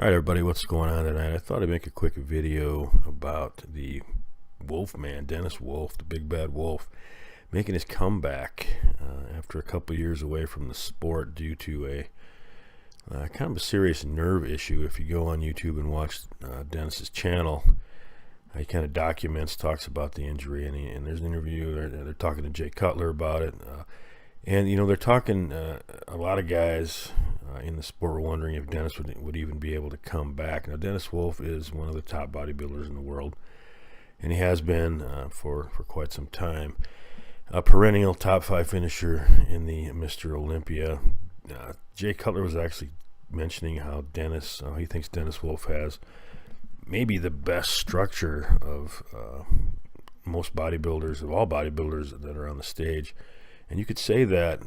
Alright everybody, what's going on tonight? I thought I'd make a quick video about the Wolfman, Dennis Wolf, the big bad wolf, making his comeback after a couple years away from the sport due to a kind of a serious nerve issue. If you go on YouTube and watch Dennis's channel, he kind of talks about the injury, and there's an interview, they're talking to Jay Cutler about it, and you know, they're talking, a lot of guys in the sport were wondering if Dennis would even be able to come back. Now, Dennis Wolf is one of the top bodybuilders in the world, and he has been for quite some time. A perennial top 5 finisher in the Mr. Olympia. Jay Cutler was actually mentioning how he thinks Dennis Wolf has maybe the best structure of most bodybuilders, of all bodybuilders that are on the stage. And you could say that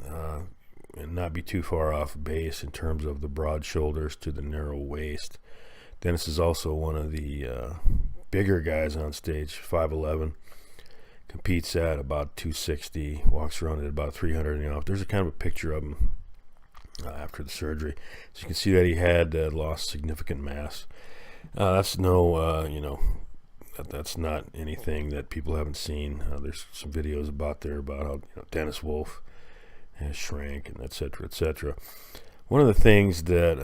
and not be too far off base in terms of the broad shoulders to the narrow waist. Dennis is also one of the bigger guys on stage, 5'11", competes at about 260, walks around at about 300. You know, there's a kind of a picture of him after the surgery, so you can see that he had lost significant mass. That's no, that's not anything that people haven't seen. There's some videos about how Dennis Wolf has shrank, and etc., etc. One of the things that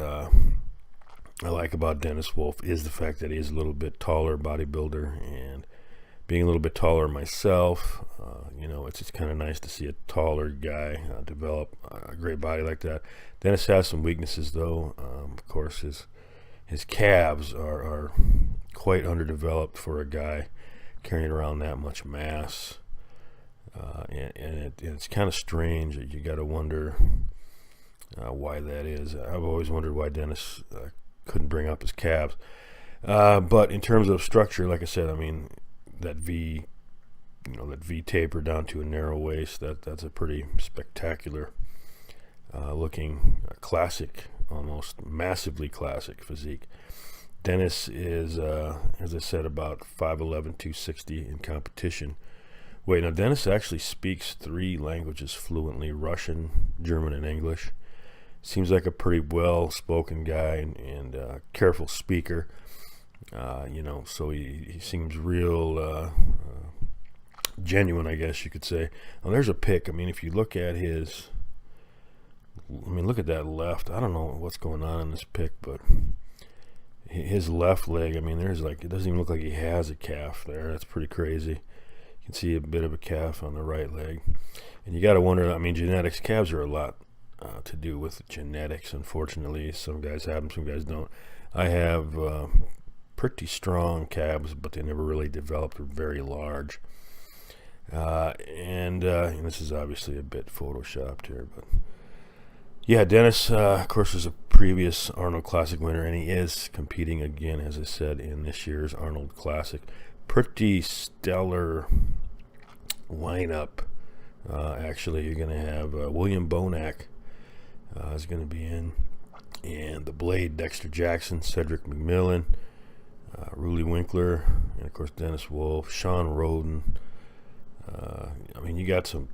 I like about Dennis Wolf is the fact that he is a little bit taller bodybuilder, and being a little bit taller myself, it's kind of nice to see a taller guy develop a great body like that. Dennis has some weaknesses, though. Of course, his calves are quite underdeveloped for a guy carrying around that much mass. And it's kind of strange. You got to wonder why that is. I've always wondered why Dennis couldn't bring up his calves. But in terms of structure, like I said, I mean, that V taper down to a narrow waist, that's a pretty spectacular looking classic, almost massively classic physique. Dennis is, as I said, about 5'11", 260 in competition. Wait, now Dennis actually speaks 3 languages fluently: Russian, German, and English. Seems like a pretty well-spoken guy and careful speaker. So he seems real genuine, I guess you could say. Now there's a pic. I mean, if you look at look at that left. I don't know what's going on in this pic, but his left leg, I mean, it doesn't even look like he has a calf there. That's pretty crazy. You can see a bit of a calf on the right leg. And you got to wonder, I mean, genetics, calves are a lot to do with genetics, unfortunately. Some guys have them, some guys don't. I have pretty strong calves, but they never really developed very large. And this is obviously a bit photoshopped here, but yeah, Dennis, of course, was a previous Arnold Classic winner, and he is competing again, as I said, in this year's Arnold Classic. Pretty stellar lineup. Actually, you're going to have William Bonac is going to be in, and the Blade, Dexter Jackson, Cedric McMillan, Rudy Winkler, and of course Dennis Wolf, Sean Roden. I mean, you got some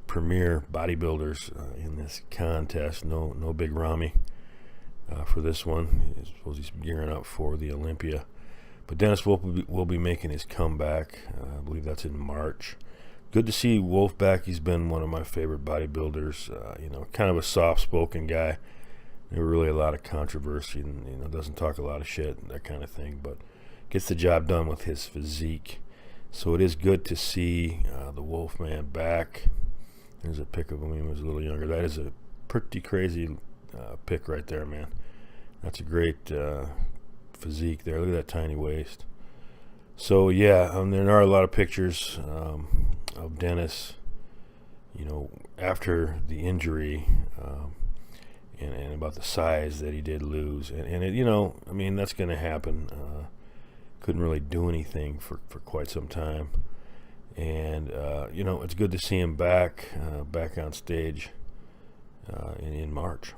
premier bodybuilders in this contest. No big Ramy for this one. I suppose he's gearing up for the Olympia. But Dennis Wolf will be making his comeback. I believe that's in March. Good to see Wolf back. He's been one of my favorite bodybuilders. Kind of a soft-spoken guy. Never really a lot of controversy, and doesn't talk a lot of shit, that kind of thing. But gets the job done with his physique. So it is good to see the Wolfman back. There's a pic of him when he was a little younger. That is a pretty crazy pic right there, man. That's a great physique there. Look at that tiny waist. So yeah, there are a lot of pictures of Dennis, after the injury, and about the size that he did lose, and it, I mean, that's going to happen. Couldn't really do anything for quite some time, and it's good to see him back on stage in March.